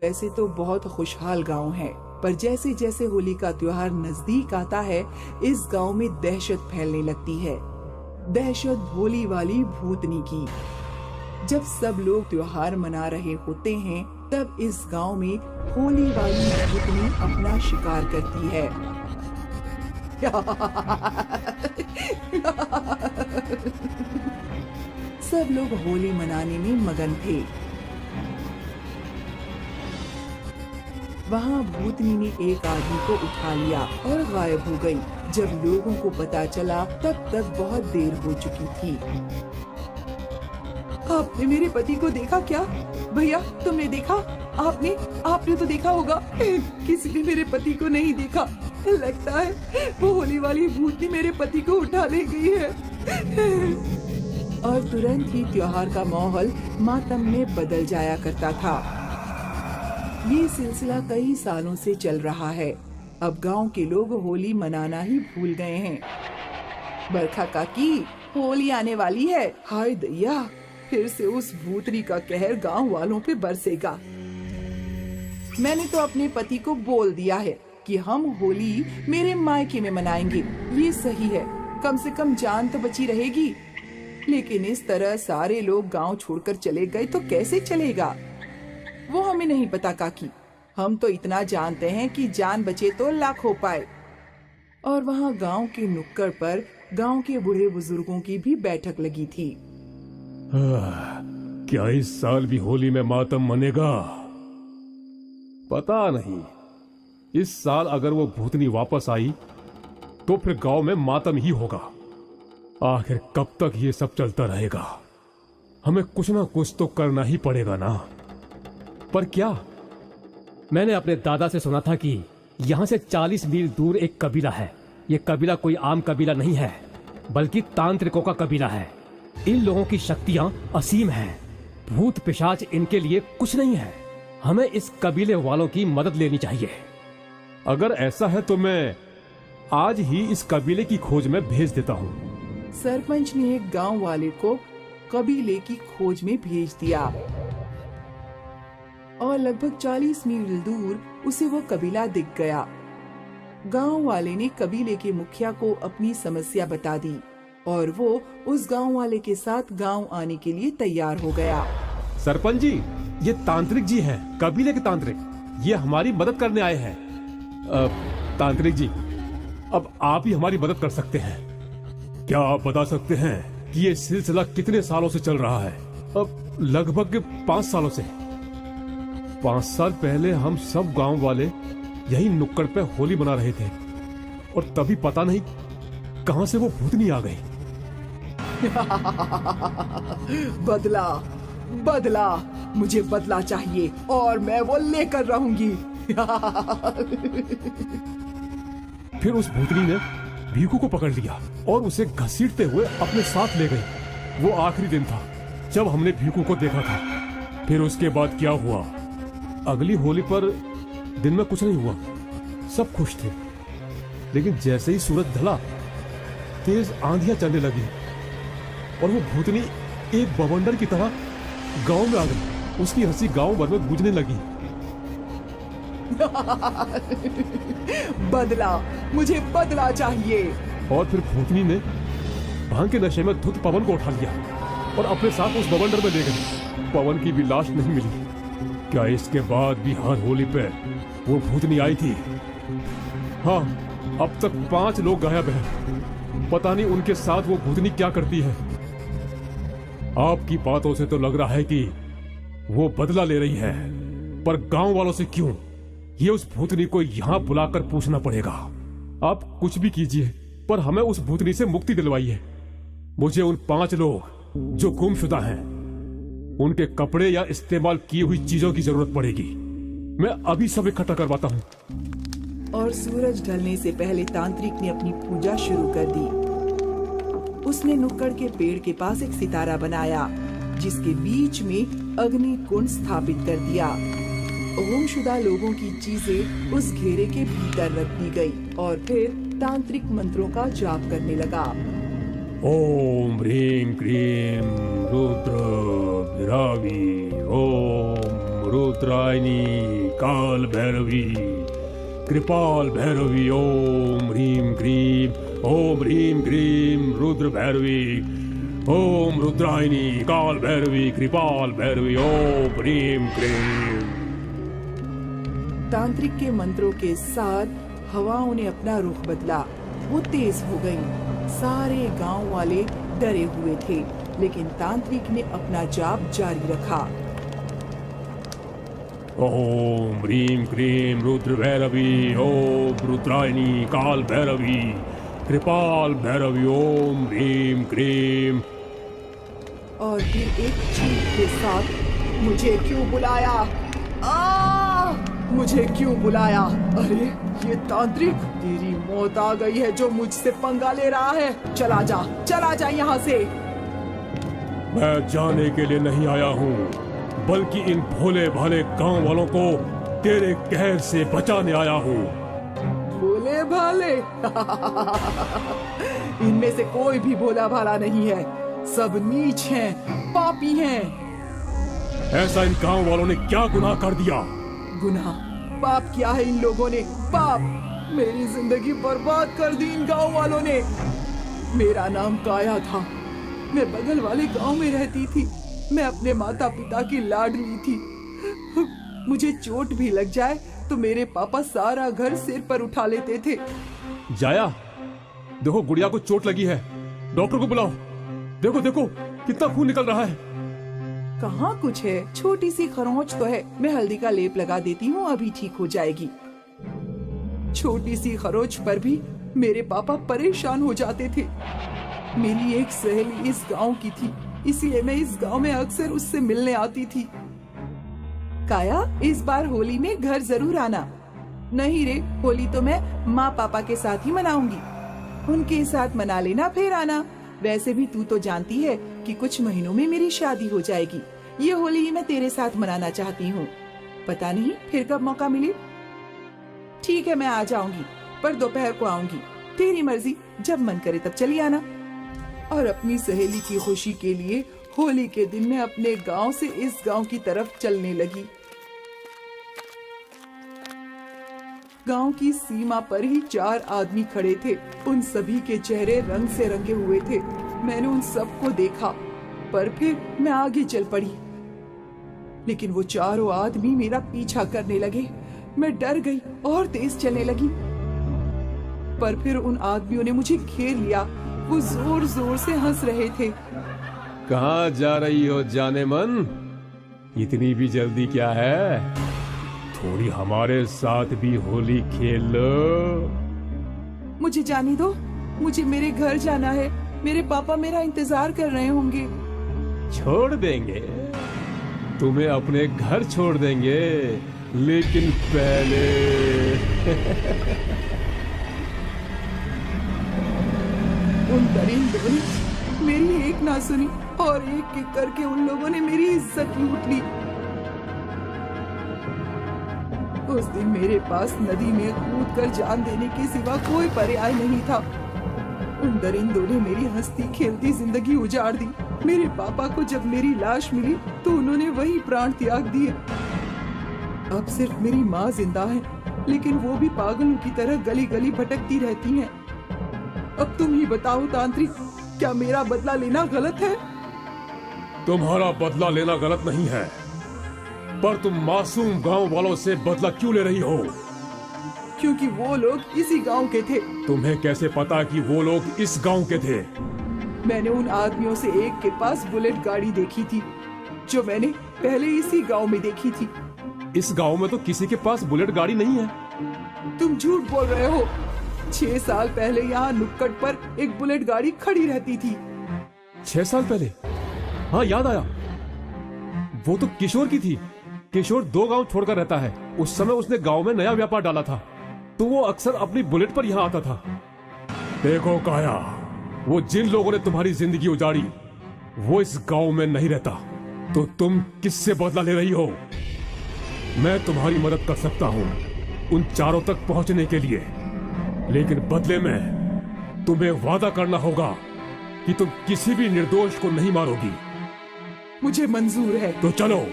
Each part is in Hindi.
वैसे तो बहुत खुशहाल गांव है, पर जैसे जैसे होली का त्योहार नजदीक आता है, इस गांव में दहशत फैलने लगती है। दहशत भोली वाली भूतनी की। जब सब लोग त्योहार मना रहे होते हैं, तब इस गांव में होली वाली भूतनी अपना शिकार करती है। सब लोग होली मनाने में मगन थे। वहाँ भूतनी ने एक आदमी को उठा लिया और गायब हो गई। जब लोगों को पता चला, तब तक बहुत देर हो चुकी थी। आपने मेरे पति को देखा क्या? भैया, तुमने देखा? आपने तो देखा होगा। किसी ने मेरे पति को नहीं देखा। लगता है वो होली वाली भूतनी मेरे पति को उठा ले गई है। और तुरंत ही त्योहार का माहौल मातम में बदल जाया करता था। ये सिलसिला कई सालों से चल रहा है। अब गांव के लोग होली मनाना ही भूल गए हैं। बरखा काकी, होली आने वाली है। हाय दैया, फिर से उस भूतनी का कहर गांव वालों पे बरसेगा। मैंने तो अपने पति को बोल दिया है कि हम होली मेरे मायके में मनाएंगे। ये सही है, कम से कम जान तो बची रहेगी। लेकिन इस तरह सारे लोग गांव छोड़कर चले गए तो कैसे चलेगा? वो हमें नहीं पता काकी। हम तो इतना जानते हैं कि जान बचे तो लाख हो पाए। और वहाँ गांव के नुक्कड़ पर गांव के बूढ़े बुजुर्गों की भी बैठक लगी थी। क्या इस साल भी होली में मातम मनेगा? पता नहीं। इस साल अगर वो भूतनी वापस आई तो फिर गांव में मातम ही होगा। आखिर कब तक ये सब चलता रहेगा? हमें कुछ ना कुछ तो करना ही पड़ेगा ना। पर क्या? मैंने अपने दादा से सुना था कि यहाँ से 40 मील दूर एक कबीला है। ये कबीला कोई आम कबीला नहीं है, बल्कि तांत्रिकों का कबीला है। इन लोगों की शक्तियां असीम हैं। भूत पिशाच इनके लिए कुछ नहीं है। हमें इस कबीले वालों की मदद लेनी चाहिए। अगर ऐसा है तो मैं आज ही इस कबीले की खोज में भेज देता हूँ। सरपंच ने एक गांव वाले को कबीले की खोज में भेज दिया और लगभग 40 मील दूर उसे वो कबीला दिख गया। गांव वाले ने कबीले के मुखिया को अपनी समस्या बता दी और वो उस गांव वाले के साथ गांव आने के लिए तैयार हो गया। सरपंच जी, ये तांत्रिक जी हैं, कबीले के तांत्रिक। ये हमारी मदद करने आए हैं। तांत्रिक जी, अब आप ही हमारी मदद कर सकते हैं। क्या आप बता सकते हैं कि ये सिलसिला कितने सालों से चल रहा है? अब लगभग 5 सालों से। 5 साल पहले हम सब गांव वाले यही नुक्कड़ पे होली मना रहे थे और तभी पता नहीं कहां से वो भूतनी आ गई। बदला, मुझे बदला चाहिए और मैं वो लेकर रहूंगी। फिर उस भूतनी ने भीखू को पकड़ लिया और उसे घसीटते हुए अपने साथ ले गई। वो आखिरी दिन था जब हमने भीखू को देखा था। फिर उसके बाद क्या हुआ? अगली होली पर दिन में कुछ नहीं हुआ, सब खुश थे। लेकिन जैसे ही सूरज ढला, तेज आंधियां चलने लगी और वो भूतनी एक बवंडर की तरह गांव में आ गई। उसकी हंसी गांव भर में गूंजने लगी। मुझे बदला चाहिए। और फिर भूतनी ने भांग के नशे में धुत पवन को उठा लिया और अपने साथ उस बवंडर में ले गई। पवन की भी लाश नहीं मिली। क्या इसके बाद भी हर होली पे वो भूतनी आई थी? हाँ, अब तक 5 लोग गायब हैं। पता नहीं उनके साथ वो भूतनी क्या करती है। आपकी बातों से तो लग रहा है कि वो बदला ले रही है, पर गांव वालों से क्यों? ये उस भूतनी को यहां बुलाकर पूछना पड़ेगा। आप कुछ भी कीजिए, पर हमें उस भूतनी से मुक्ति दिलवाइए। मुझे उन 5 लोग जो गुमशुदा हैं, उनके कपड़े या इस्तेमाल की हुई चीजों की जरूरत पड़ेगी। मैं अभी सब इकट्ठा करवाता हूँ। और सूरज ढलने से पहले तांत्रिक ने अपनी पूजा शुरू कर दी। उसने नुक्कड़ के पेड़ के पास एक सितारा बनाया, जिसके बीच में अग्नि कुंड स्थापित कर दिया। गुमशुदा लोगों की चीजें उस घेरे के भीतर रख दी गई और फिर तांत्रिक मंत्रों का जाप करने लगा। ओम ह्रीं क्लीं रुद्र भैरवी, ओम रुद्रायणी काल भैरवी कृपाल भैरवी ओम ह्रीम क्रीम रुद्र भैरवी ओम रुद्रायणी काल भैरवी कृपाल भैरवी ओम ह्रीम क्रीम। तांत्रिक के मंत्रों के साथ हवाओं ने अपना रुख बदला, वो तेज हो गईं। सारे गांव वाले डरे हुए थे, लेकिन तांत्रिक ने अपना जाप जारी रखा। ओम ह्रीम क्रीम रुद्र भैरवी ओम रुद्रायणी काल भैरवी कृपाल भैरवी ओम ह्रीम क्रीम। और फिर एक चीख के साथ, मुझे क्यों बुलाया? मुझे क्यों बुलाया? अरे ये तांत्रिक, तेरी मौत आ गई है जो मुझसे पंगा ले रहा है। चला जा यहाँ से। मैं जाने के लिए नहीं आया हूँ, बल्कि इन भोले भाले गांव वालों को तेरे कहर से बचाने आया हूँ। भोले भाले? इनमें से कोई भी भोला भाला नहीं है, सब नीच हैं, पापी हैं। ऐसा इन गांव वालों ने क्या गुनाह कर दिया? गुनाह? पाप किया है इन लोगों ने? पाप? मेरी जिंदगी बर्बाद कर दी इन गांव वालों ने। मेरा नाम काया था, मैं बगल वाले गांव में रहती थी। मैं अपने माता पिता की लाडली थी। मुझे चोट भी लग जाए तो मेरे पापा सारा घर सिर पर उठा लेते थे। जाया, देखो गुड़िया को चोट लगी है, डॉक्टर को बुलाओ। देखो देखो कितना खून निकल रहा है। कहाँ कुछ है, छोटी सी खरोंच तो है, मैं हल्दी का लेप लगा देती हूँ, अभी ठीक हो जाएगी। छोटी सी खरोंच पर भी मेरे पापा परेशान हो जाते थे। मेरी एक सहेली इस गांव की थी, इसलिए मैं इस गांव में अक्सर उससे मिलने आती थी। काया, इस बार होली में घर जरूर आना। नहीं रे, होली तो मैं माँ पापा के साथ ही मनाऊंगी। उनके साथ मना लेना, फिर आना। वैसे भी तू तो जानती है कि कुछ महीनों में मेरी शादी हो जाएगी। ये होली ही मैं तेरे साथ मनाना चाहती हूँ। पता नहीं फिर कब मौका मिले। ठीक है, मैं आ जाऊंगी, पर दोपहर को आऊंगी। तेरी मर्जी, जब मन करे तब चली आना। और अपनी सहेली की खुशी के लिए होली के दिन मैं अपने गांव से इस गांव की तरफ चलने लगी। गांव की सीमा पर ही 4 आदमी खड़े थे। उन सभी के चेहरे रंग से रंगे हुए थे। मैंने उन सबको देखा, पर फिर मैं आगे चल पड़ी। लेकिन वो चारों आदमी मेरा पीछा करने लगे। मैं डर गई और तेज चलने लगी, पर फिर उन आदमियों ने मुझे घेर लिया। वो जोर जोर से हंस रहे थे। कहाँ जा रही हो जाने मन? इतनी भी जल्दी क्या है? थोड़ी हमारे साथ भी होली खेल लो। मुझे जाने दो, मुझे मेरे घर जाना है। मेरे पापा मेरा इंतजार कर रहे होंगे। छोड़ देंगे, तुम्हें अपने घर छोड़ देंगे, लेकिन पहले उन दरिंदों ने मेरी एक ना सुनी और एक एक करके उन लोगों ने मेरी इज्जत लूट ली। उस दिन मेरे पास नदी में कूदकर जान देने के सिवा कोई पर्याय नहीं था। उन दरिंदों ने मेरी हंसती खेलती जिंदगी उजाड़ दी। मेरे पापा को जब मेरी लाश मिली तो उन्होंने वही प्राण त्याग दिए। अब सिर्फ मेरी माँ जिंदा है, लेकिन वो भी पागलों की तरह गली गली भटकती रहती हैं। अब तुम ही बताओ तांत्रिक, क्या मेरा बदला लेना गलत है? तुम्हारा बदला लेना गलत नहीं है, पर तुम मासूम गांव वालों से बदला क्यों ले रही हो? क्योंकि वो लोग इसी गांव के थे। तुम्हें कैसे पता कि वो लोग इस गांव के थे? मैंने उन आदमियों से एक के पास बुलेट गाड़ी देखी थी, जो मैंने पहले इसी गांव में देखी थी। इस गांव में तो किसी के पास बुलेट गाड़ी नहीं है। तुम झूठ बोल रहे हो। 6 साल पहले यहाँ नुक्कड़ पर एक बुलेट गाड़ी खड़ी रहती थी। 6 साल पहले? हाँ, याद आया, वो तो किशोर की थी। किशोर 2 गांव छोड़कर रहता है। उस समय उसने गांव में नया व्यापार डाला था, तो वो अक्सर अपनी बुलेट पर यहाँ आता था। देखो काया, वो जिन लोगों ने तुम्हारी जिंदगी उजाड़ी, वो इस गांव में नहीं रहता। तो तुम किससे बदला ले रही हो? मैं तुम्हारी मदद कर सकता हूँ उन चारों तक पहुंचने के लिए, लेकिन बदले में तुम्हें वादा करना होगा कि तुम किसी भी निर्दोष को नहीं मारोगी। मुझे मंजूर है। तो चलो,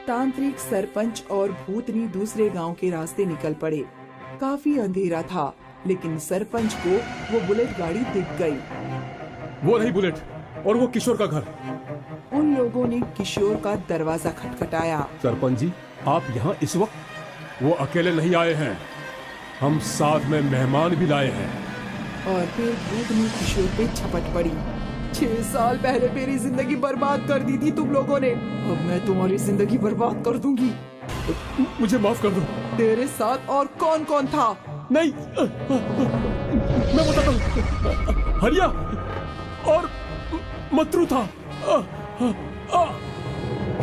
तांत्रिक, सरपंच और भूतनी दूसरे गांव के रास्ते निकल पड़े। काफी अंधेरा था, लेकिन सरपंच को वो बुलेट गाड़ी दिख गई। वो रही बुलेट और वो किशोर का घर। उन लोगों ने किशोर का दरवाजा खटखटाया। सरपंच जी, आप यहाँ इस वक्त? वो अकेले नहीं आए हैं, हम साथ में मेहमान भी लाए हैं। और फिर भूतनी किशोर पे झपट पड़ी। 6 साल पहले मेरी जिंदगी बर्बाद कर दी थी तुम लोगों ने, अब मैं तुम्हारी जिंदगी बर्बाद कर दूंगी। मुझे माफ कर दो। तेरे साथ और कौन कौन था? नहीं, मैं बताता हूँ। हरिया और मत्रू था।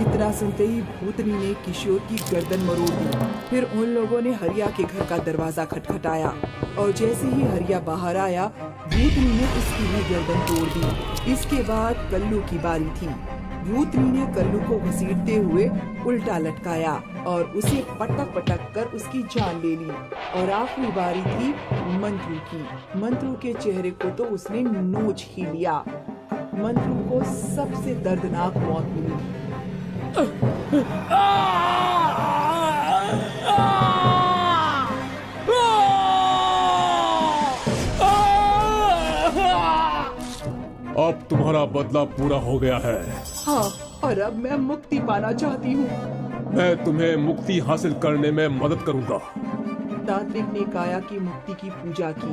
इतना सुनते ही भूतनी ने किशोर की गर्दन मरोड़ दी। फिर उन लोगों ने हरिया के घर का दरवाजा खटखटाया और जैसे ही हरिया बाहर आया, भूतनी ने उसकी भी गर्दन तोड़ दी। इसके बाद कल्लू की बारी थी। भूतनी ने कल्लू को घसीटते हुए उल्टा लटकाया और उसे पटक पटक कर उसकी जान ले ली। और आखिरी बारी थी मंत्रू की। मंत्रू के चेहरे को तो उसने नोच ही लिया। मंत्रू को सबसे दर्दनाक मौत मिली। अब तुम्हारा बदला पूरा हो गया है। हाँ, और अब मैं मुक्ति पाना चाहती हूँ। मैं तुम्हें मुक्ति हासिल करने में मदद करूंगा। तांत्रिक ने काया की मुक्ति की पूजा की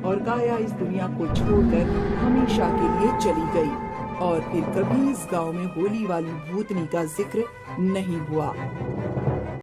और काया इस दुनिया को छोड़कर हमेशा के लिए चली गई और फिर कभी इस गांव में होली वाली भूतनी का जिक्र नहीं हुआ।